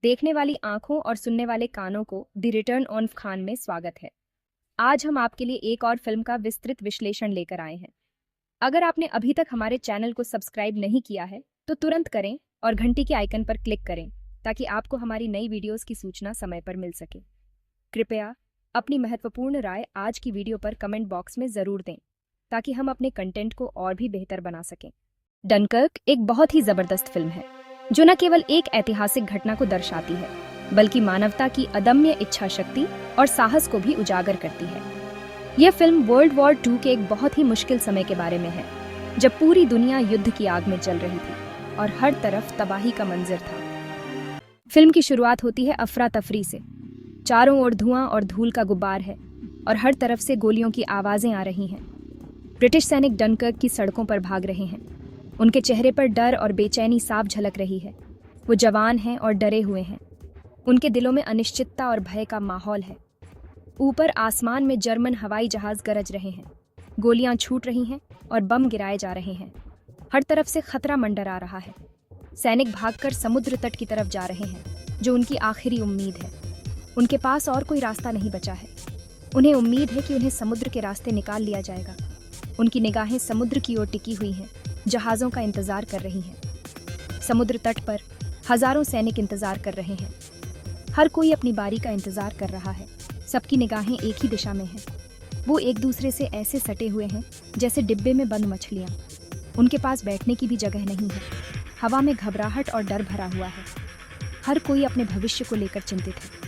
देखने वाली आंखों और सुनने वाले कानों को द रिटर्न ऑफ खान में स्वागत है। आज हम आपके लिए एक और फिल्म का विस्तृत विश्लेषण लेकर आए हैं। अगर आपने अभी तक हमारे चैनल को सब्सक्राइब नहीं किया है तो तुरंत करें और घंटी के आइकन पर क्लिक करें ताकि आपको हमारी नई वीडियोस की सूचना समय पर मिल सके। कृपया अपनी महत्वपूर्ण राय आज की वीडियो पर कमेंट बॉक्स में ज़रूर दें ताकि हम अपने कंटेंट को और भी बेहतर बना सकें। डनकर्क एक बहुत ही ज़बरदस्त फिल्म है जो न केवल एक ऐतिहासिक घटना को दर्शाती है बल्कि मानवता की अदम्य इच्छा शक्ति और साहस को भी उजागर करती है। यह फिल्म वर्ल्ड वॉर 2 के एक बहुत ही मुश्किल समय के बारे में है जब पूरी दुनिया युद्ध की आग में जल रही थी और हर तरफ तबाही का मंजर था। फिल्म की शुरुआत होती है अफरा तफरी से। चारों ओर धुआं और धूल का गुब्बार है और हर तरफ से गोलियों की आवाजें आ रही हैं। ब्रिटिश सैनिक डनकर्क की सड़कों पर भाग रहे हैं। उनके चेहरे पर डर और बेचैनी साफ झलक रही है। वो जवान हैं और डरे हुए हैं। उनके दिलों में अनिश्चितता और भय का माहौल है। ऊपर आसमान में जर्मन हवाई जहाज गरज रहे हैं। गोलियां छूट रही हैं और बम गिराए जा रहे हैं। हर तरफ से खतरा मंडरा रहा है। सैनिक भागकर समुद्र तट की तरफ जा रहे हैं जो उनकी आखिरी उम्मीद है। उनके पास और कोई रास्ता नहीं बचा है। उन्हें उम्मीद है कि उन्हें समुद्र के रास्ते निकाल लिया जाएगा। उनकी निगाहें समुद्र की ओर टिकी हुई हैं, जहाज़ों का इंतजार कर रही हैं। समुद्र तट पर हजारों सैनिक इंतजार कर रहे हैं। हर कोई अपनी बारी का इंतजार कर रहा है। सबकी निगाहें एक ही दिशा में हैं। वो एक दूसरे से ऐसे सटे हुए हैं जैसे डिब्बे में बंद मछलियाँ। उनके पास बैठने की भी जगह नहीं है। हवा में घबराहट और डर भरा हुआ है। हर कोई अपने भविष्य को लेकर चिंतित है।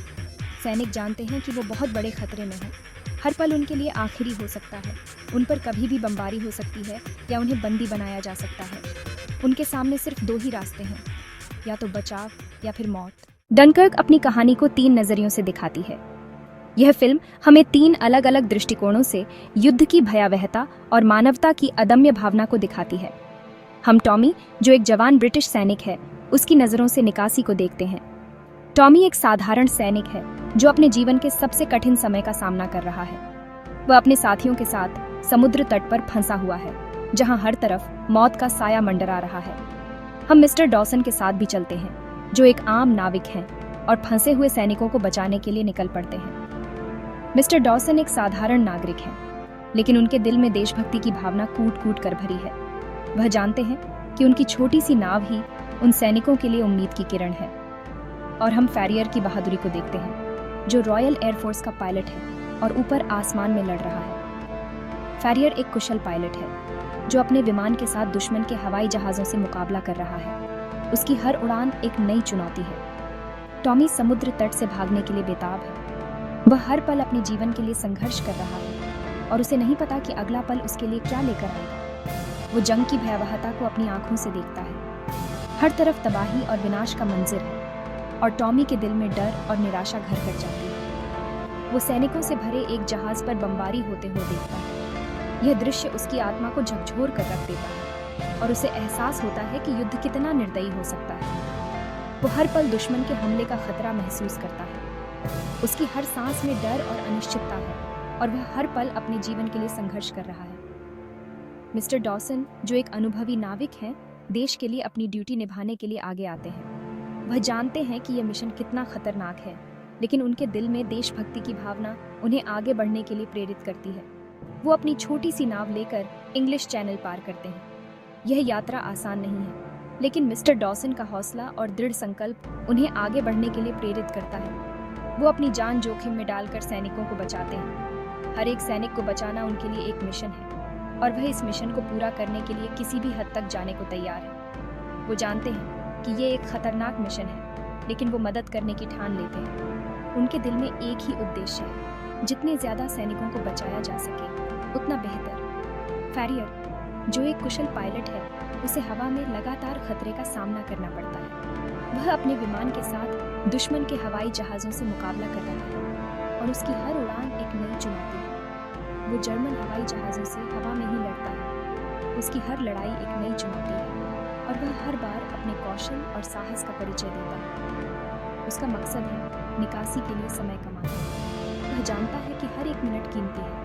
सैनिक जानते हैं कि वो बहुत बड़े खतरे में हैं। हर पल उनके लिए आखिरी हो सकता है। उन पर कभी भी बमबारी हो सकती है या उन्हें बंदी बनाया जा सकता है। उनके सामने सिर्फ 2 ही रास्ते हैं, या तो बचाव या फिर मौत। डनकर्क अपनी कहानी को 3 नजरियों से दिखाती है। यह फिल्म हमें 3 अलग अलग दृष्टिकोणों से युद्ध की भयावहता और मानवता की अदम्य भावना को दिखाती है। हम टॉमी, जो एक जवान ब्रिटिश सैनिक है, उसकी नज़रों से निकासी को देखते हैं। टॉमी एक साधारण सैनिक है जो अपने जीवन के सबसे कठिन समय का सामना कर रहा है। वह अपने साथियों के साथ समुद्र तट पर फंसा हुआ है जहां हर तरफ मौत का साया मंडरा रहा है। हम मिस्टर डॉसन के साथ भी चलते हैं जो एक आम नाविक हैं और फंसे हुए सैनिकों को बचाने के लिए निकल पड़ते हैं। मिस्टर डॉसन एक साधारण नागरिक हैं, लेकिन उनके दिल में देशभक्ति की भावना कूट कूट कर भरी है। वह जानते हैं कि उनकी छोटी सी नाव ही उन सैनिकों के लिए उम्मीद की किरण है। और हम फैरियर की बहादुरी को देखते हैं जो रॉयल एयरफोर्स का पायलट है और ऊपर आसमान में लड़ रहा है। फैरियर एक कुशल पायलट है जो अपने विमान के साथ दुश्मन के हवाई जहाज़ों से मुकाबला कर रहा है। उसकी हर उड़ान एक नई चुनौती है। टॉमी समुद्र तट से भागने के लिए बेताब है। वह हर पल अपने जीवन के लिए संघर्ष कर रहा है और उसे नहीं पता कि अगला पल उसके लिए क्या लेकर आएगा। वो जंग की भयावहता को अपनी आंखों से देखता है। हर तरफ तबाही और विनाश का मंजर है और टॉमी के दिल में डर और निराशा घर कर जाती है। वो सैनिकों से भरे एक जहाज पर बमबारी होते हुए देखता है। यह दृश्य उसकी आत्मा को झकझोर कर रख देता है और उसे एहसास होता है कि युद्ध कितना निर्दयी हो सकता है। वो हर पल दुश्मन के हमले का खतरा महसूस करता है। उसकी हर सांस में डर और अनिश्चितता है और वह हर पल अपने जीवन के लिए संघर्ष कर रहा है। मिस्टर डॉसन, जो एक अनुभवी नाविक हैं, देश के लिए अपनी ड्यूटी निभाने के लिए आगे आते हैं। वह जानते हैं कि यह मिशन कितना खतरनाक है, लेकिन उनके दिल में देशभक्ति की भावना उन्हें आगे बढ़ने के लिए प्रेरित करती है। वो अपनी छोटी सी नाव लेकर इंग्लिश चैनल पार करते हैं। यह यात्रा आसान नहीं है, लेकिन मिस्टर डॉसन का हौसला और दृढ़ संकल्प उन्हें आगे बढ़ने के लिए प्रेरित करता है। वो अपनी जान जोखिम में डालकर सैनिकों को बचाते हैं। हर एक सैनिक को बचाना उनके लिए एक मिशन है और वह इस मिशन को पूरा करने के लिए किसी भी हद तक जाने को तैयार है। वो जानते हैं कि ये एक खतरनाक मिशन है, लेकिन वो मदद करने की ठान लेते हैं। उनके दिल में एक ही उद्देश्य है, जितने ज्यादा सैनिकों को बचाया जा सके उतना बेहतर। फैरियर, जो एक कुशल पायलट है, उसे हवा में लगातार खतरे का सामना करना पड़ता है। वह अपने विमान के साथ दुश्मन के हवाई जहाज़ों से मुकाबला कर रहा है और उसकी हर उड़ान एक नई चुनौती है। वो जर्मन हवाई जहाज़ों से हवा में ही लड़ता है। उसकी हर लड़ाई एक नई चुनौती है और वह हर बार अपने कौशल और साहस का परिचय देता है। उसका मकसद है निकासी के लिए समय कमाना। वह जानता है कि हर एक मिनट कीमती है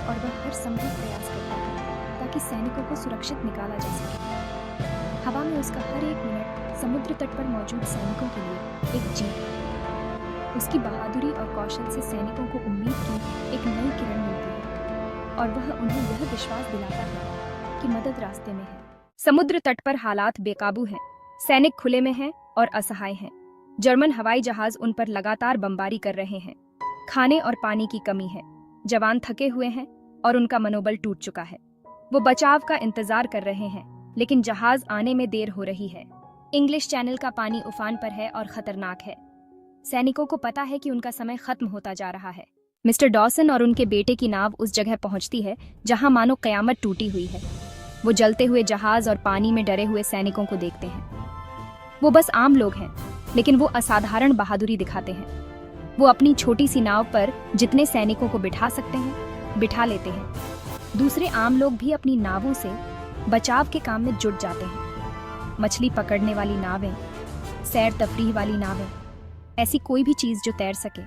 और वह हर संभव प्रयास करता है ताकि सैनिकों को सुरक्षित निकाला जा सके। हवा में उसका हर एक मिनट समुद्र तट पर मौजूद सैनिकों के लिए एक जीत। उसकी बहादुरी और कौशल से सैनिकों को उम्मीद की एक नई किरण मिलती है और वह उन्हें यह विश्वास दिलाता है कि मदद रास्ते में है। समुद्र तट पर हालात बेकाबू हैं। सैनिक खुले में हैं और असहाय हैं। जर्मन हवाई जहाज उन पर लगातार बमबारी कर रहे हैं। खाने और पानी की कमी है। जवान थके हुए हैं और उनका मनोबल टूट चुका है। वो बचाव का इंतजार कर रहे हैं, लेकिन जहाज आने में देर हो रही है। इंग्लिश चैनल का पानी उफान पर है और खतरनाक है। सैनिकों को पता है कि उनका समय खत्म होता जा रहा है। मिस्टर डॉसन और उनके बेटे की नाव उस जगह पहुंचती है जहां मानो कयामत टूटी हुई है। वो जलते हुए जहाज और पानी में डरे हुए सैनिकों को देखते हैं। वो बस आम लोग हैं, लेकिन वो असाधारण बहादुरी दिखाते हैं। वो अपनी छोटी सी नाव पर जितने सैनिकों को बिठा सकते हैं बिठा लेते हैं। दूसरे आम लोग भी अपनी नावों से बचाव के काम में जुट जाते हैं। मछली पकड़ने वाली नावें, सैर तफरीह वाली नावें, ऐसी कोई भी चीज जो तैर सके।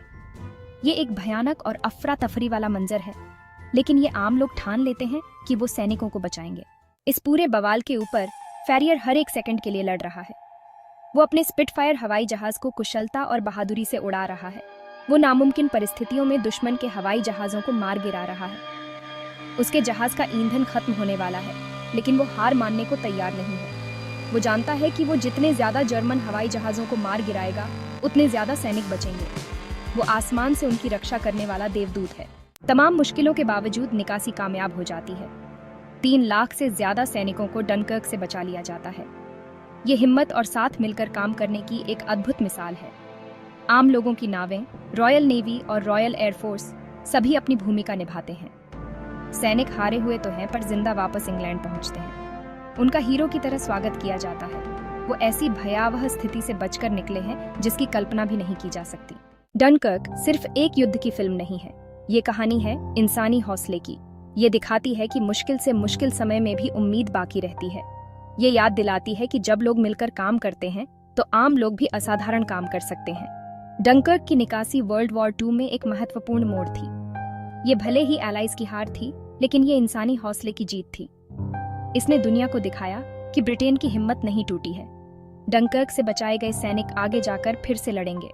ये एक भयानक और अफरा तफरी वाला मंजर है, लेकिन ये आम लोग ठान लेते हैं कि वो सैनिकों को बचाएंगे। इस पूरे बवाल के ऊपर फैरियर हर एक सेकंड के लिए लड़ रहा है। वो अपने स्पिटफायर हवाई जहाज को कुशलता और बहादुरी से उड़ा रहा है। वो नामुमकिन परिस्थितियों में दुश्मन के हवाई जहाजों को मार गिरा रहा है। उसके जहाज का ईंधन खत्म होने वाला है, लेकिन वो हार मानने को तैयार नहीं है। वो जानता है कि वो जितने ज्यादा जर्मन हवाई जहाजों को मार गिराएगा, उतने ज्यादा सैनिक बचेंगे। वो आसमान से उनकी रक्षा करने वाला देवदूत है। तमाम मुश्किलों के बावजूद निकासी कामयाब हो जाती है। 3 लाख से ज्यादा सैनिकों को डनकर्क से बचा लिया जाता है। ये हिम्मत और साथ मिलकर काम करने की एक अद्भुत मिसाल है। आम लोगों की नावें, रॉयल नेवी और रॉयल एयरफोर्स सभी अपनी भूमिका निभाते हैं। सैनिक हारे हुए तो हैं, पर जिंदा वापस इंग्लैंड पहुंचते हैं। उनका हीरो की तरह स्वागत किया जाता है। वो ऐसी भयावह स्थिति से बचकर निकले हैं जिसकी कल्पना भी नहीं की जा सकती। डनकर्क सिर्फ एक युद्ध की फिल्म नहीं है। ये कहानी है इंसानी हौसले की। ये दिखाती है कि मुश्किल से मुश्किल समय में भी उम्मीद बाकी रहती है। ये याद दिलाती है कि जब लोग मिलकर काम करते हैं तो आम लोग भी असाधारण काम कर सकते हैं। डनकर्क की निकासी वर्ल्ड वॉर 2 में एक महत्वपूर्ण मोड़ थी। ये भले ही एलाइज की हार थी, लेकिन ये इंसानी हौसले की जीत थी। इसने दुनिया को दिखाया कि ब्रिटेन की हिम्मत नहीं टूटी है। डनकर्क से बचाए गए सैनिक आगे जाकर फिर से लड़ेंगे।